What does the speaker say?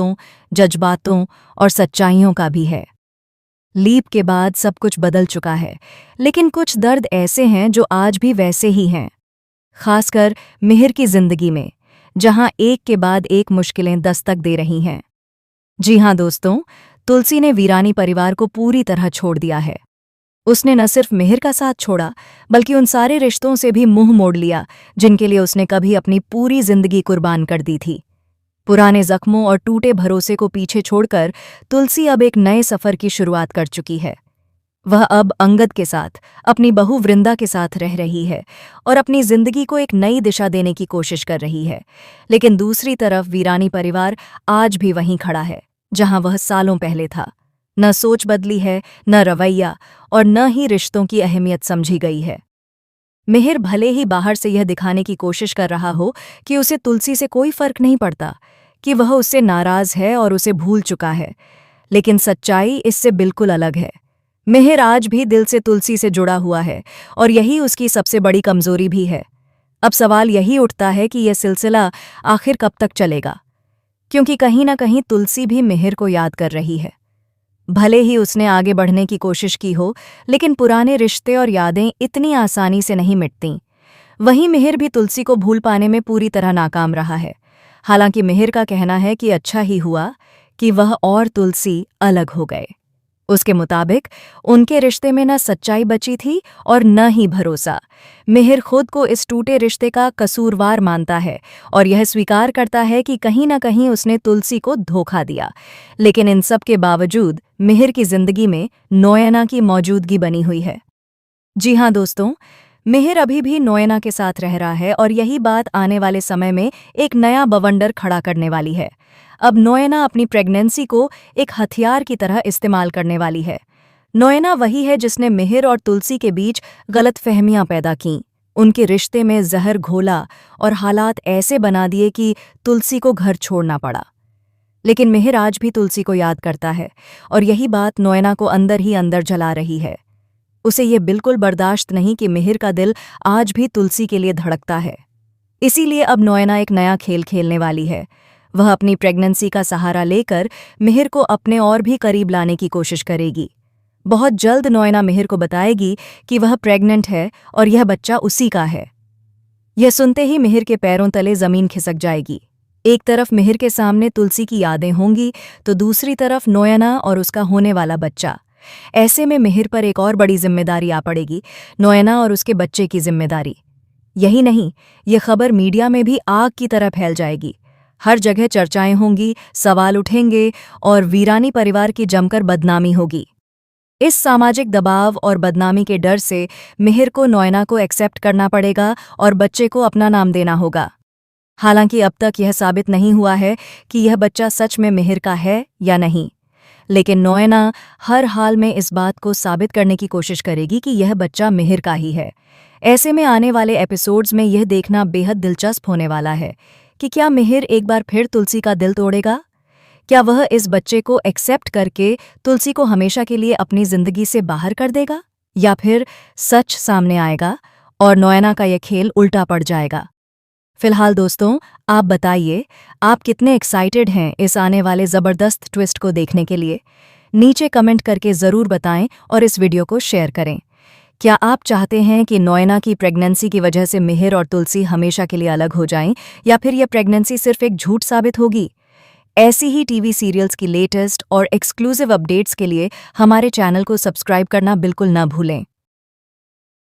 रिश्तों, जज्बातों और सच्चाइयों का भी है। लीप के बाद सब कुछ बदल चुका है, लेकिन कुछ दर्द ऐसे हैं जो आज भी वैसे ही हैं, खासकर मिहिर की जिंदगी में, जहां एक के बाद एक मुश्किलें दस्तक दे रही हैं। जी हां दोस्तों, तुलसी ने वीरानी परिवार को पूरी तरह छोड़ दिया है। उसने न सिर्फ मिहिर का साथ छोड़ा, बल्कि उन सारे रिश्तों से भी मुंह मोड़ लिया जिनके लिए उसने कभी अपनी पूरी जिंदगी कुर्बान कर दी थी। पुराने जख्मों और टूटे भरोसे को पीछे छोड़कर तुलसी अब एक नए सफर की शुरुआत कर चुकी है। वह अब अंगद के साथ, अपनी बहू वृंदा के साथ रह रही है और अपनी जिंदगी को एक नई दिशा देने की कोशिश कर रही है। लेकिन दूसरी तरफ वीरानी परिवार आज भी वहीं खड़ा है, जहां वह सालों पहले था। न सोच बदली है, न रवैया, और न ही रिश्तों की अहमियत समझी गई है। मिहिर भले ही बाहर से यह दिखाने की कोशिश कर रहा हो कि उसे तुलसी से कोई फर्क नहीं पड़ता, कि वह उससे नाराज है और उसे भूल चुका है, लेकिन सच्चाई इससे बिल्कुल अलग है। मिहिर आज भी दिल से तुलसी से जुड़ा हुआ है और यही उसकी सबसे बड़ी कमजोरी भी है। अब सवाल यही उठता है कि यह सिलसिला आखिर कब तक चलेगा, क्योंकि कहीं ना कहीं तुलसी भी मिहिर को याद कर रही है। भले ही उसने आगे बढ़ने की कोशिश की हो, लेकिन पुराने रिश्ते और यादें इतनी आसानी से नहीं मिटतीं। वहीं मिहिर भी तुलसी को भूल पाने में पूरी तरह नाकाम रहा है। हालांकि मिहिर का कहना है कि अच्छा ही हुआ कि वह और तुलसी अलग हो गए। उसके मुताबिक उनके रिश्ते में न सच्चाई बची थी और न ही भरोसा। मिहिर खुद को इस टूटे रिश्ते का कसूरवार मानता है और यह स्वीकार करता है कि कहीं न कहीं उसने तुलसी को धोखा दिया। लेकिन इन सब के बावजूद मिहिर की जिंदगी में नोयना की मौजूदगी बनी हुई है। जी हां दोस्तों, मिहिर अभी भी नोयना के साथ रह रहा है और यही बात आने वाले समय में एक नया बवंडर खड़ा करने वाली है। अब नोयना अपनी प्रेगनेंसी को एक हथियार की तरह इस्तेमाल करने वाली है। नोयना वही है जिसने मिहिर और तुलसी के बीच गलतफहमियां पैदा कीं, उनके रिश्ते में जहर घोला और हालात ऐसे बना दिए कि तुलसी को घर छोड़ना पड़ा। लेकिन मिहिर आज भी तुलसी को याद करता है और यही बात नोयना को अंदर ही अंदर जला रही है। उसे ये बिल्कुल बर्दाश्त नहीं कि मिहिर का दिल आज भी तुलसी के लिए धड़कता है। इसीलिए अब नोयना एक नया खेल खेलने वाली है। वह अपनी प्रेगनेंसी का सहारा लेकर मिहिर को अपने और भी करीब लाने की कोशिश करेगी। बहुत जल्द नोयना मिहिर को बताएगी कि वह प्रेग्नेंट है और यह बच्चा उसी का है। यह सुनते ही मिहिर के पैरों तले जमीन खिसक जाएगी। एक तरफ मिहिर के सामने तुलसी की यादें होंगी, तो दूसरी तरफ नोयना और उसका होने वाला बच्चा। ऐसे में मिहिर पर एक और बड़ी जिम्मेदारी आ पड़ेगी, नोयना और उसके बच्चे की जिम्मेदारी। यही नहीं, ये खबर मीडिया में भी आग की तरह फैल जाएगी। हर जगह चर्चाएं होंगी, सवाल उठेंगे और वीरानी परिवार की जमकर बदनामी होगी। इस सामाजिक दबाव और बदनामी के डर से मिहिर को नोयना को एक्सेप्ट करना पड़ेगा और बच्चे को अपना नाम देना होगा। हालांकि अब तक यह साबित नहीं हुआ है कि यह बच्चा सच में मिहिर का है या नहीं, लेकिन नोयना हर हाल में इस बात को साबित करने की कोशिश करेगी कि यह बच्चा मिहिर का ही है। ऐसे में आने वाले एपिसोड्स में यह देखना बेहद दिलचस्प होने वाला है कि क्या मिहिर एक बार फिर तुलसी का दिल तोड़ेगा? क्या वह इस बच्चे को एक्सेप्ट करके तुलसी को हमेशा के लिए अपनी जिंदगी से बाहर कर देगा, या फिर सच सामने आएगा और नोयना का यह खेल उल्टा पड़ जाएगा? फिलहाल दोस्तों, आप बताइए, आप कितने एक्साइटेड हैं इस आने वाले ज़बरदस्त ट्विस्ट को देखने के लिए? नीचे कमेंट करके ज़रूर बताएं और इस वीडियो को शेयर करें। क्या आप चाहते हैं कि नोयना की प्रेगनेंसी की वजह से मिहिर और तुलसी हमेशा के लिए अलग हो जाएं, या फिर यह प्रेगनेंसी सिर्फ एक झूठ साबित होगी? ऐसी ही टीवी सीरियल्स की लेटेस्ट और एक्सक्लूसिव अपडेट्स के लिए हमारे चैनल को सब्सक्राइब करना बिल्कुल न भूलें।